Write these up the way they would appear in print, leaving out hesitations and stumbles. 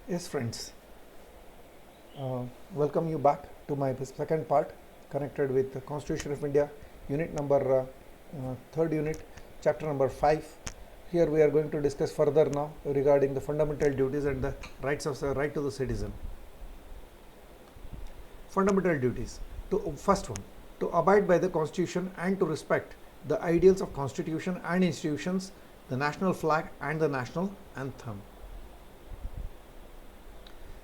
Yes, friends, uh, welcome you back to my second part connected with the Constitution of India, unit number third unit, chapter number 5. Here we are going to discuss further now regarding the fundamental duties and the rights of the right to the citizen. Fundamental duties. First one, to abide by the Constitution and to respect the ideals of Constitution and institutions, the national flag and the national anthem.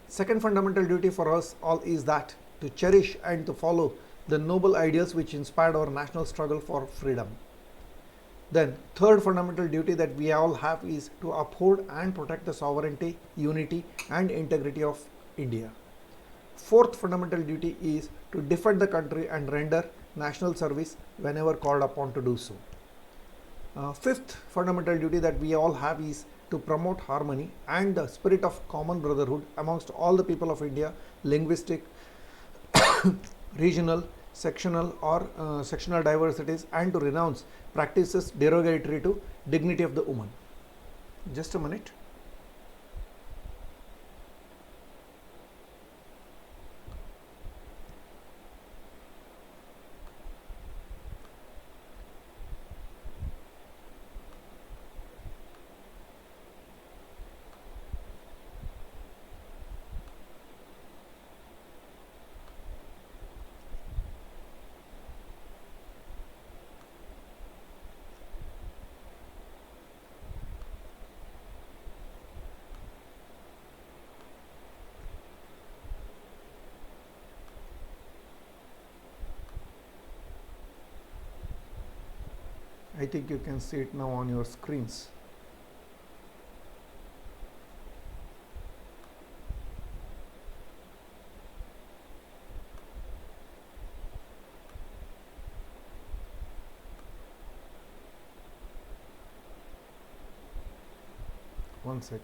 Second fundamental duty for us all is that to cherish and to follow the noble ideals which inspired our national struggle for freedom. Then, third fundamental duty that we all have is to uphold and protect the sovereignty, unity, and integrity of India. Fourth fundamental duty is to defend the country and render national service whenever called upon to do so. Fifth fundamental duty that we all have is to promote harmony and the spirit of common brotherhood amongst all the people of India, linguistic, regional, sectional or sectional diversities, and to renounce practices derogatory to dignity of the woman. Just a minute. I think you can see it now on your screens. One sec.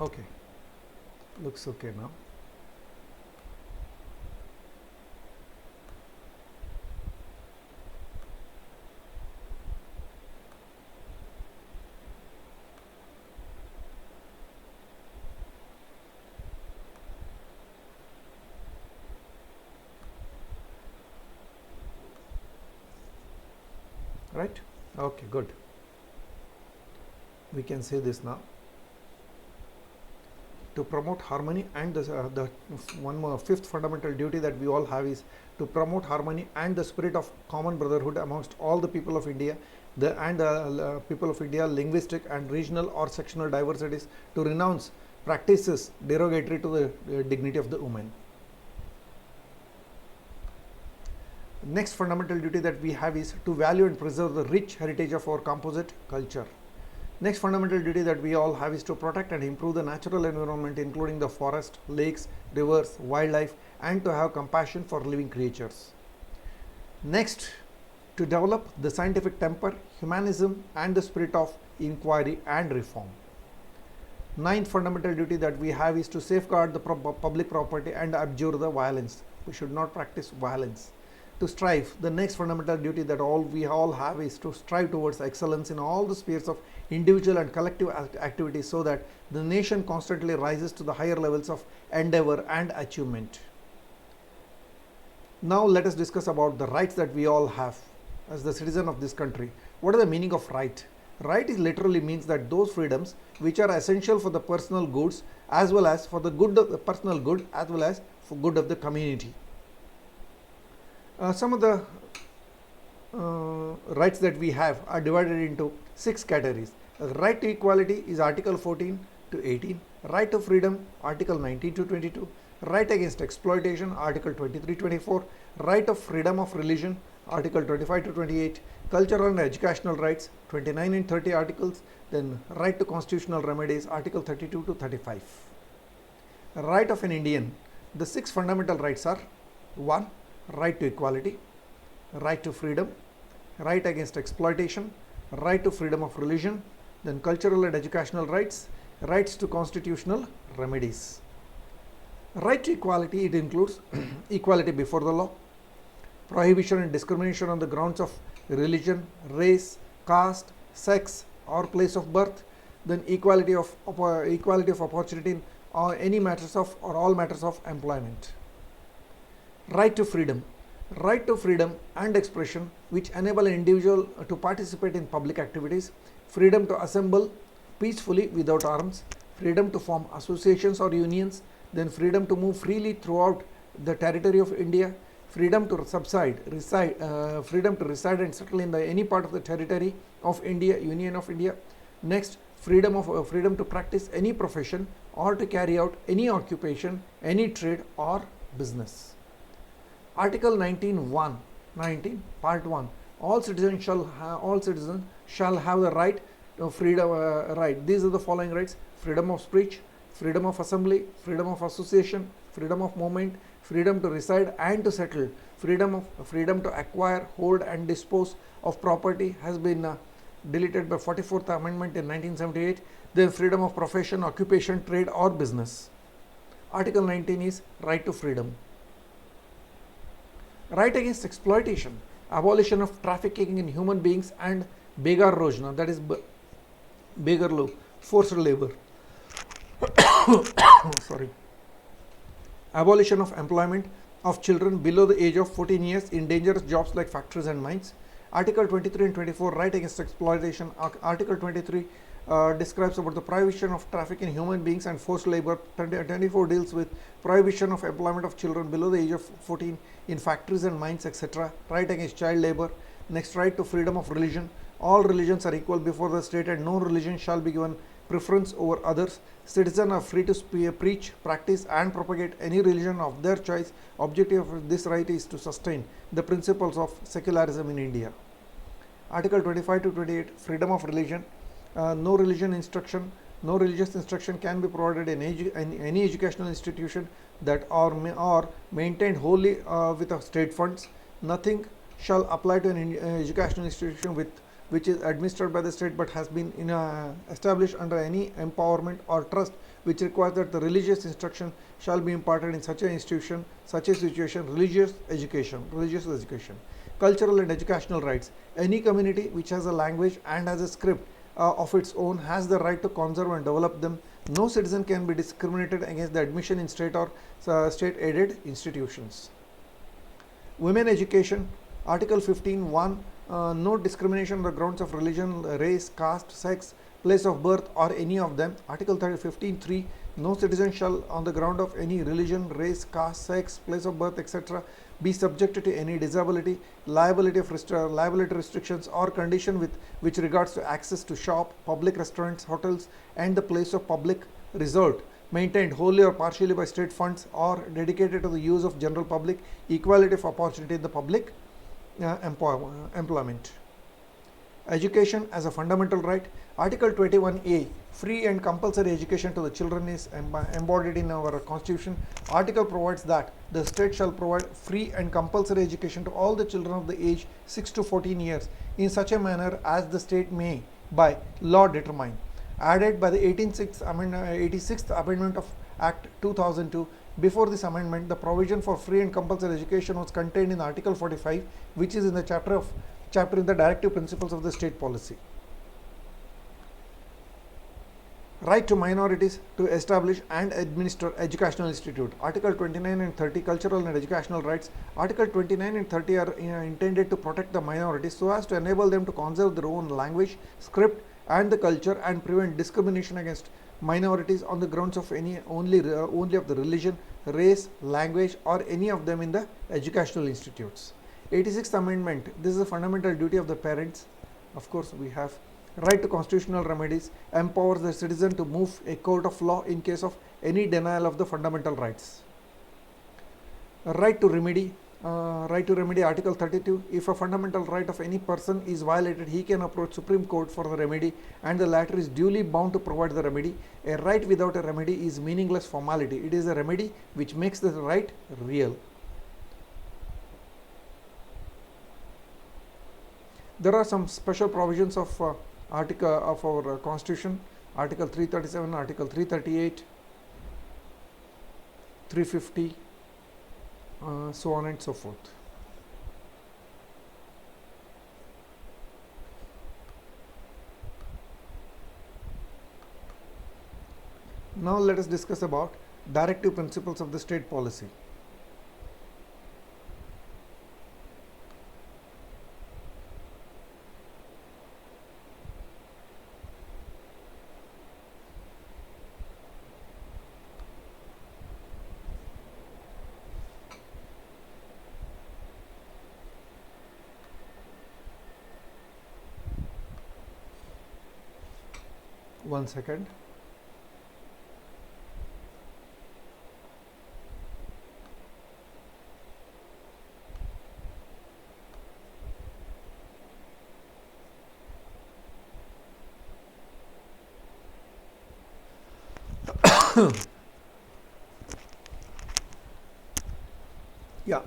Okay, looks okay now. Right? Okay, good. We can say this now. To promote harmony and the one more fifth fundamental duty that we all have is to promote harmony and the spirit of common brotherhood amongst all the people of India, the people of India, linguistic and regional or sectional diversities, to renounce practices derogatory to the dignity of the woman. Next fundamental duty that we have is to value and preserve the rich heritage of our composite culture. Next fundamental duty that we all have is to protect and improve the natural environment, including the forest, lakes, rivers, wildlife, and to have compassion for living creatures. Next, to develop the scientific temper, humanism, and the spirit of inquiry and reform. Ninth fundamental duty that we have is to safeguard the public property and abjure the violence. We should not practice violence. To strive, the next fundamental duty that we all have is to strive towards excellence in all the spheres of individual and collective activities, so that the nation constantly rises to the higher levels of endeavor and achievement. Now let us discuss about the rights that we all have as the citizen of this country. What is the meaning of right? Right is literally means that those freedoms which are essential for the personal goods as well as for the good of the personal good as well as for good of the community. Some of the rights that we have are divided into 6 categories. Right to equality is Article 14 to 18. Right to freedom, Article 19 to 22. Right against exploitation, Article 23-24. Right of freedom of religion, Article 25 to 28. Cultural and educational rights, 29 and 30 articles. Then right to constitutional remedies, Article 32 to 35. Right of an Indian. The 6 fundamental rights are: 1. Right to equality, right to freedom, right against exploitation, right to freedom of religion, then cultural and educational rights, Rights to constitutional remedies. Right to equality, it includes equality before the law, prohibition and discrimination on the grounds of religion, race, caste, sex, or place of birth, then equality of opportunity in any matters of or all matters of employment. Right to freedom. Right to freedom and expression which enable an individual to participate in public activities, freedom to assemble peacefully without arms, freedom to form associations or unions, then freedom to move freely throughout the territory of India, freedom to freedom to reside and settle in any part of the territory of India, Union of India. Next, freedom to practice any profession or to carry out any occupation, any trade or business. Article 19 Part 1. All citizens shall have the right to freedom. These are the following rights: freedom of speech, freedom of assembly, freedom of association, freedom of movement, freedom to reside and to settle, freedom to acquire, hold and dispose of property has been deleted by 44th Amendment in 1978. Then freedom of profession, occupation, trade or business. Article 19 is right to freedom. Right against exploitation, abolition of trafficking in human beings and Begar Rojna, that is Begarlu, forced labor. Sorry. Abolition of employment of children below the age of 14 years in dangerous jobs like factories and mines. Article 23 and 24, right against exploitation. Article 23 describes about the prohibition of traffic in human beings and forced labor. 24 deals with prohibition of employment of children below the age of 14 in factories and mines, etc. Right against child labor. Next, right to freedom of religion. All religions are equal before the state and no religion shall be given preference over others. Citizens are free to preach, practice and propagate any religion of their choice. Objective of this right is to sustain the principles of secularism in India. Article 25 to 28, freedom of religion. No religious instruction can be provided in any educational institution that are maintained wholly with state funds. Nothing shall apply to an educational institution which is administered by the state but has been established under any empowerment or trust which requires that the religious instruction shall be imparted in such an institution, such a situation. Religious education. Cultural and educational rights. Any community which has a language and has a script of its own has the right to conserve and develop them. No citizen can be discriminated against the admission in state or state aided institutions. Women education. Article 15(1), no discrimination on the grounds of religion, race, caste, sex, place of birth or any of them. Article 15(3), no citizen shall on the ground of any religion, race, caste, sex, place of birth, etc. be subjected to any disability, liability restrictions or condition which regards to access to shop, public restaurants, hotels and the place of public resort maintained wholly or partially by state funds or dedicated to the use of general public, equality of opportunity in the public employment. Education as a fundamental right. Article 21A, free and compulsory education to the children is embodied in our constitution. Article provides that the state shall provide free and compulsory education to all the children of the age 6 to 14 years in such a manner as the state may by law determine. Added by the 86th Amendment of Act 2002. Before this amendment, the provision for free and compulsory education was contained in Article 45, which is in the chapter in the directive principles of the state policy. Right to minorities to establish and administer educational institute. Article 29 and 30, cultural and educational rights. Article 29 and 30 are intended to protect the minorities so as to enable them to conserve their own language, script and the culture and prevent discrimination against minorities on the grounds of only of the religion, race, language or any of them in the educational institutes. 86th Amendment, this is a fundamental duty of the parents. Of course, we have right to constitutional remedies, empowers the citizen to move a court of law in case of any denial of the fundamental rights. Right to remedy. Article 32, if a fundamental right of any person is violated, he can approach Supreme Court for the remedy and the latter is duly bound to provide the remedy. A right without a remedy is meaningless formality. It is a remedy which makes the right real. There are some special provisions of article of our constitution. Article 337, Article 338, 350, so on and so forth. Now let us discuss about directive principles of the state policy. One second. Yeah.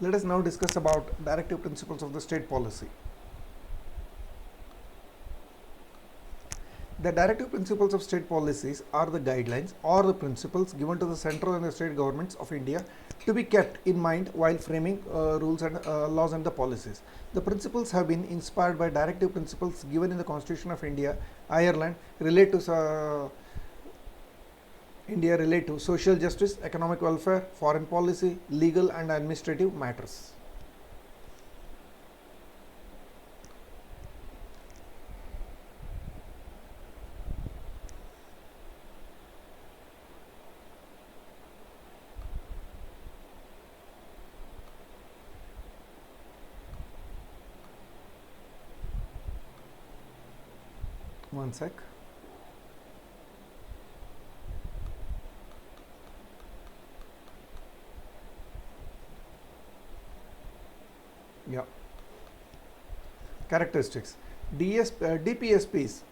Let us now discuss about directive principles of the state policy. The directive principles of state policies are the guidelines or the principles given to the central and the state governments of India to be kept in mind while framing rules and laws and the policies. The principles have been inspired by directive principles given in the Constitution of India, Ireland, relate to social justice, economic welfare, foreign policy, legal and administrative matters. One sec. Yeah. Characteristics. DPSPs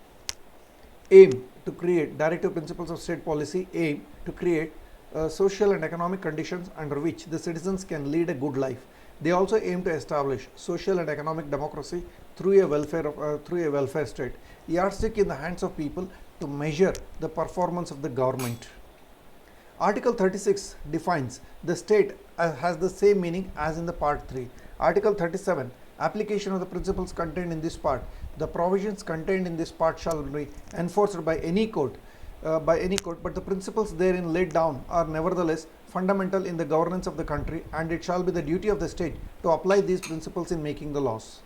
aim to create directive principles of state policy aim to create social and economic conditions under which the citizens can lead a good life. They also aim to establish social and economic democracy through a welfare state, yardstick in the hands of people to measure the performance of the government. Article 36 defines the state has the same meaning as in the part 3. Article 37 application of the principles contained in this part. The provisions contained in this part shall be enforced by any court, but the principles therein laid down are nevertheless fundamental in the governance of the country, and it shall be the duty of the state to apply these principles in making the laws.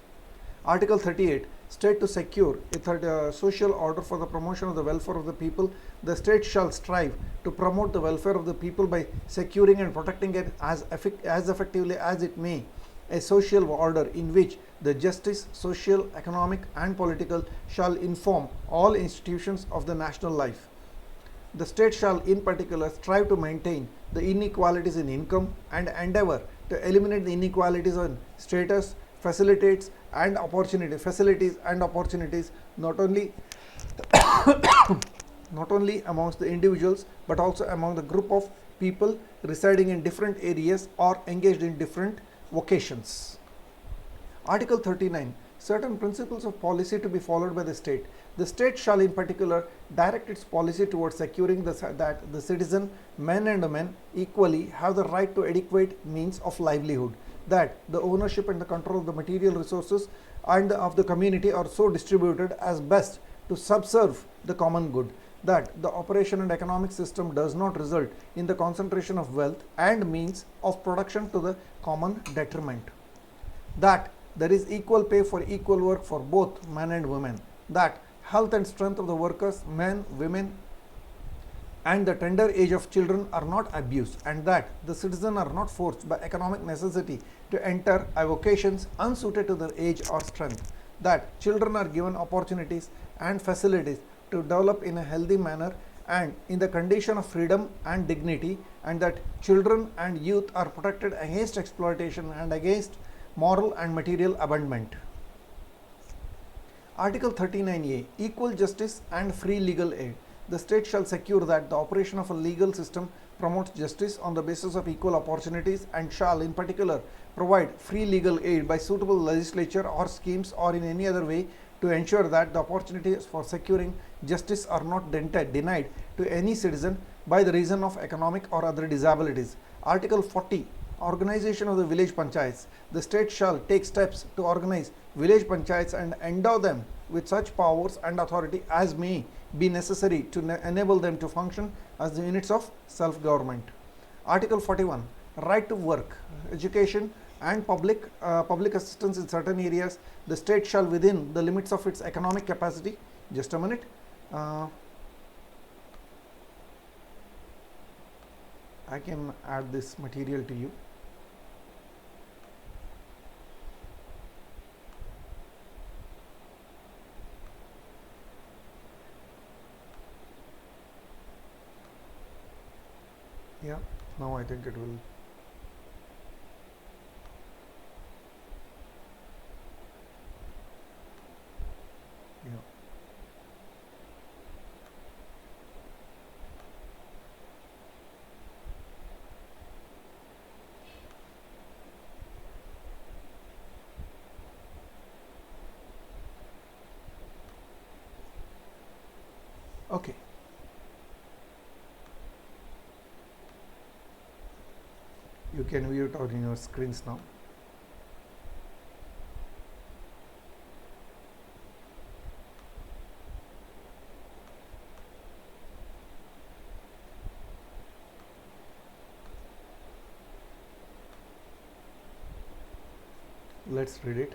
Article 38 state to secure a social order for the promotion of the welfare of the people. The state shall strive to promote the welfare of the people by securing and protecting it as effectively as it may a social order in which the justice, social, economic and political shall inform all institutions of the national life. The state shall in particular strive to maintain the inequalities in income and endeavor to eliminate the inequalities in status, facilities and opportunities not only amongst the individuals but also among the group of people residing in different areas or engaged in different vocations. Article 39 certain principles of policy to be followed by the state. The state shall in particular direct its policy towards securing that the citizen, men and women, equally have the right to adequate means of livelihood, that the ownership and the control of the material resources and of the community are so distributed as best to subserve the common good, that the operation and economic system does not result in the concentration of wealth and means of production to the common detriment, that there is equal pay for equal work for both men and women, that health and strength of the workers, men, women, and the tender age of children are not abused, and that the citizens are not forced by economic necessity to enter avocations unsuited to their age or strength, that children are given opportunities and facilities to develop in a healthy manner and in the condition of freedom and dignity, and that children and youth are protected against exploitation and against moral and material abandonment. Article 39A equal justice and free legal aid. The state shall secure that the operation of a legal system promotes justice on the basis of equal opportunities and shall in particular provide free legal aid by suitable legislature or schemes or in any other way to ensure that the opportunities for securing justice are not denied to any citizen by the reason of economic or other disabilities. Article 40, organization of the village panchayats. The state shall take steps to organize village panchayats and endow them with such powers and authority as may be necessary to enable them to function as the units of self-government. Article 41, right to work, education and public assistance in certain areas. The state shall, within the limits of its economic capacity, just a minute, I can add this material to you. Yeah, now I think it will. Yeah. Okay. You can view it on your screens now. Let's read it.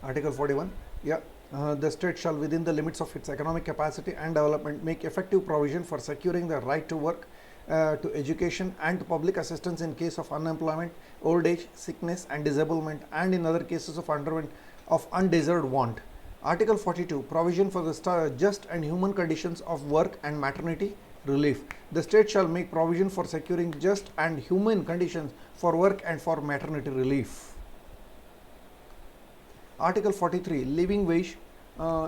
Article 41. Yeah. The state shall, within the limits of its economic capacity and development, make effective provision for securing the right to work, to education, and to public assistance in case of unemployment, old age, sickness, and disablement, and in other cases of undeserved want. Article 42. Provision for the just and human conditions of work and maternity relief. The state shall make provision for securing just and human conditions for work and for maternity relief. Article 43, living wage,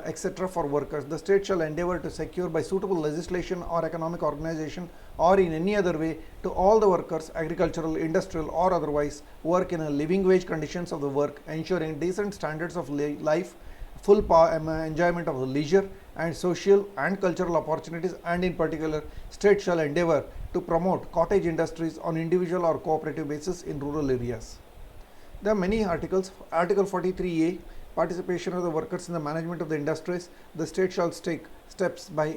etc. for workers. The state shall endeavour to secure by suitable legislation or economic organization or in any other way to all the workers, agricultural, industrial or otherwise, work in a living wage conditions of the work, ensuring decent standards of life, full enjoyment of the leisure and social and cultural opportunities, and in particular, state shall endeavour to promote cottage industries on individual or cooperative basis in rural areas. There are many articles. Article 43A, participation of the workers in the management of the industries. The state shall take steps by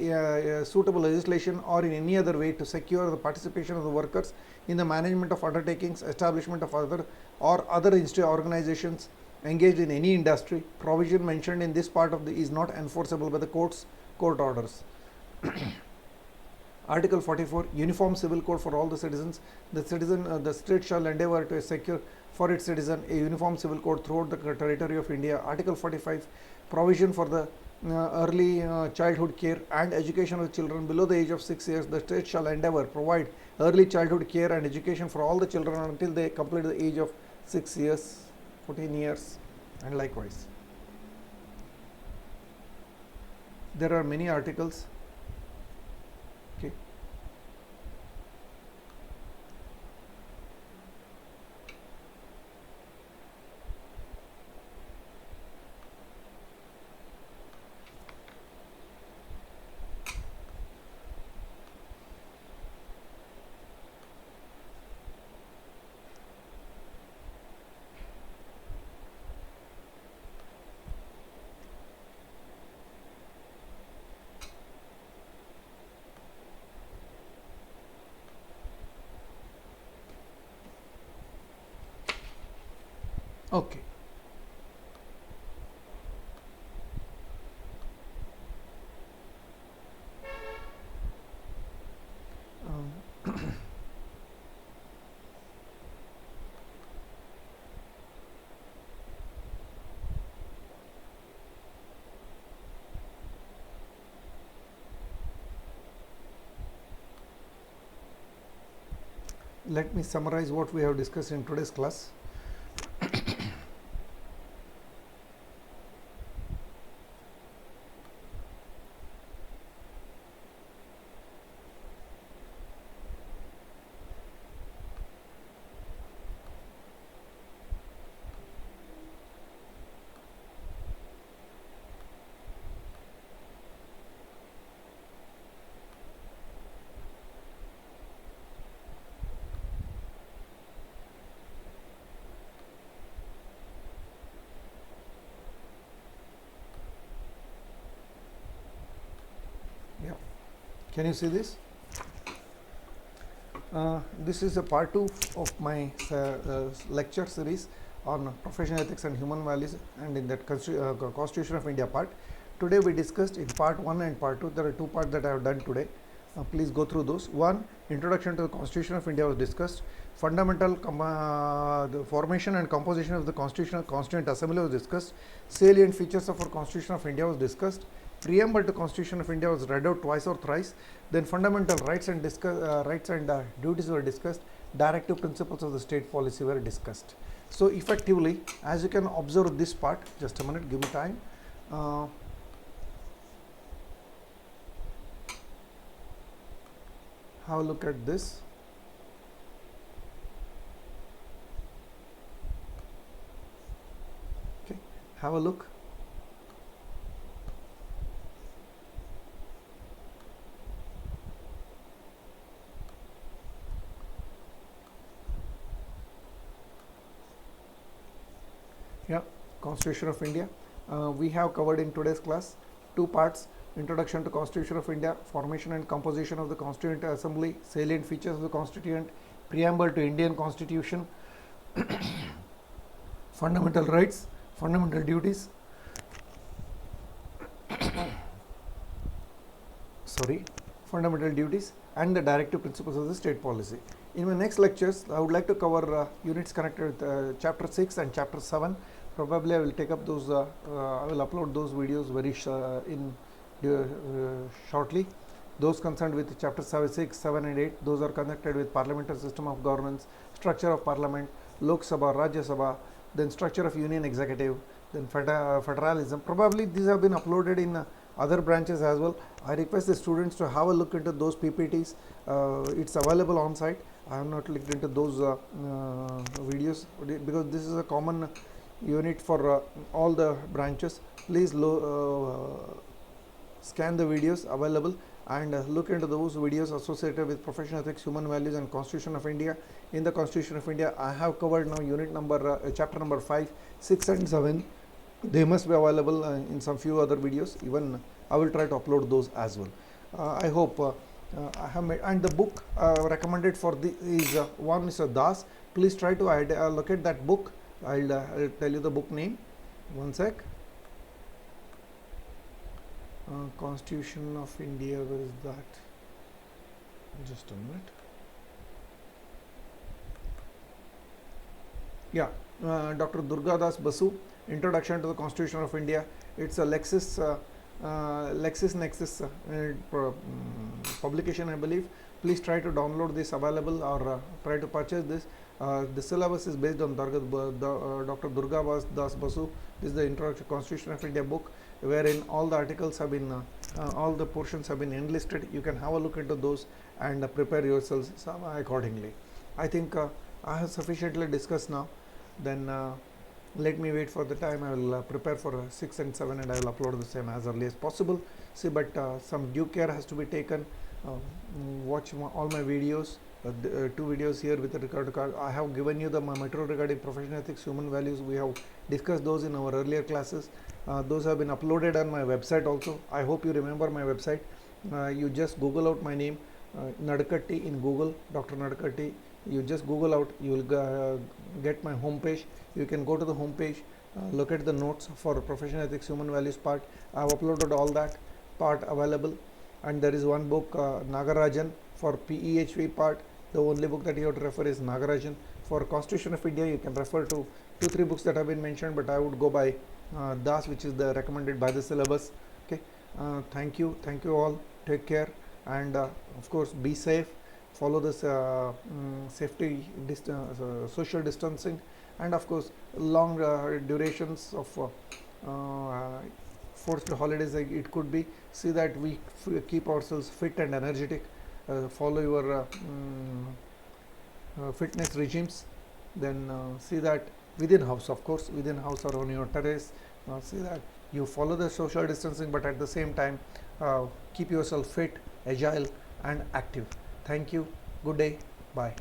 suitable legislation or in any other way to secure the participation of the workers in the management of undertakings, establishment of other organizations engaged in any industry. Provision mentioned in this part of the is not enforceable by the court orders. Article 44, uniform civil code for all the citizens. The state shall endeavour to secure for its citizen a uniform civil code throughout the territory of India. Article 45, provision for the early childhood care and education of children below the age of 6 years. The state shall endeavour provide early childhood care and education for all the children until they complete the age of 6 years, 14 years, and likewise. There are many articles. Okay. Okay. Let me summarize what we have discussed in today's class. Can you see this? This is a part 2 of my lecture series on professional ethics and human values, and in that Constitution of India part. Today we discussed in part 1 and part 2. There are 2 parts that I have done today. Please go through those. 1. Introduction to the Constitution of India was discussed. Fundamental the formation and composition of the Constituent Assembly was discussed. Salient features of our Constitution of India was discussed. Preamble to Constitution of India was read out twice or thrice. Then fundamental rights and duties were discussed. Directive principles of the state policy were discussed. So effectively, as you can observe this part, just a minute, give me time. Have a look at this. Okay, have a look. Yeah, Constitution of India. We have covered in today's class 2 parts. Introduction to Constitution of India, formation and composition of the Constituent Assembly, salient features of the Constituent, preamble to Indian Constitution, fundamental rights, fundamental duties, fundamental duties, and the directive principles of the state policy. In my next lectures, I would like to cover units connected with chapter 6 and chapter 7. Probably I will take up those, I will upload those videos very shortly. Those concerned with chapter 6, 7 and 8, those are connected with parliamentary system of governance, structure of parliament, Lok Sabha, Rajya Sabha, then structure of union executive, then federalism. Probably these have been uploaded in other branches as well. I request the students to have a look into those PPTs. It's available on site. I have not looked into those videos because this is a common unit for all the branches. Please scan the videos available and look into those videos associated with professional ethics, human values, and Constitution of India. In the Constitution of India, I have covered now unit number chapter number 5, 6 and 7. They must be available in some few other videos. Even I will try to upload those as well. I hope I have made, and the book recommended for the is one Mr. Das. Please try to locate that book. I'll tell you the book name. One sec. Constitution of India, where is that? Just a minute. Yeah, Dr. Durga Das Basu, Introduction to the Constitution of India. It's a LexisNexis publication, I believe. Please try to download this available or try to purchase this. The syllabus is based on Dr. Durga Das Basu. This is the Introduction to Constitution of India book, wherein all the articles have been, all the portions have been enlisted. You can have a look into those and prepare yourselves accordingly. I think I have sufficiently discussed now. Then let me wait for the time. I will prepare for 6 and 7 and I will upload the same as early as possible. See, but some due care has to be taken. Watch all my videos. 2 videos here with regard to I have given you the material regarding professional ethics, human values. We have discussed those in our earlier classes. Those have been uploaded on my website also. I hope you remember my website. You just Google out my name, Nadkatti in Google, Dr. Nadkatti. You just Google out, you will get my home page. You can go to the home page, look at the notes for professional ethics, human values part. I have uploaded all that part available. And there is one book, Nagarajan, for PEHV part. The only book that you have to refer is Nagarajan. For Constitution of India, you can refer to 2-3 books that have been mentioned, but I would go by Das, which is the recommended by the syllabus. Okay, thank you all. Take care, and of course, be safe. Follow this safety, social distancing, and of course, long durations of forced holidays. It could be. See that we keep ourselves fit and energetic. Follow your fitness regimes. Then see that within house, of course, within house or on your terrace. See that you follow the social distancing, but at the same time keep yourself fit, agile, and active. Thank you. Good day. Bye.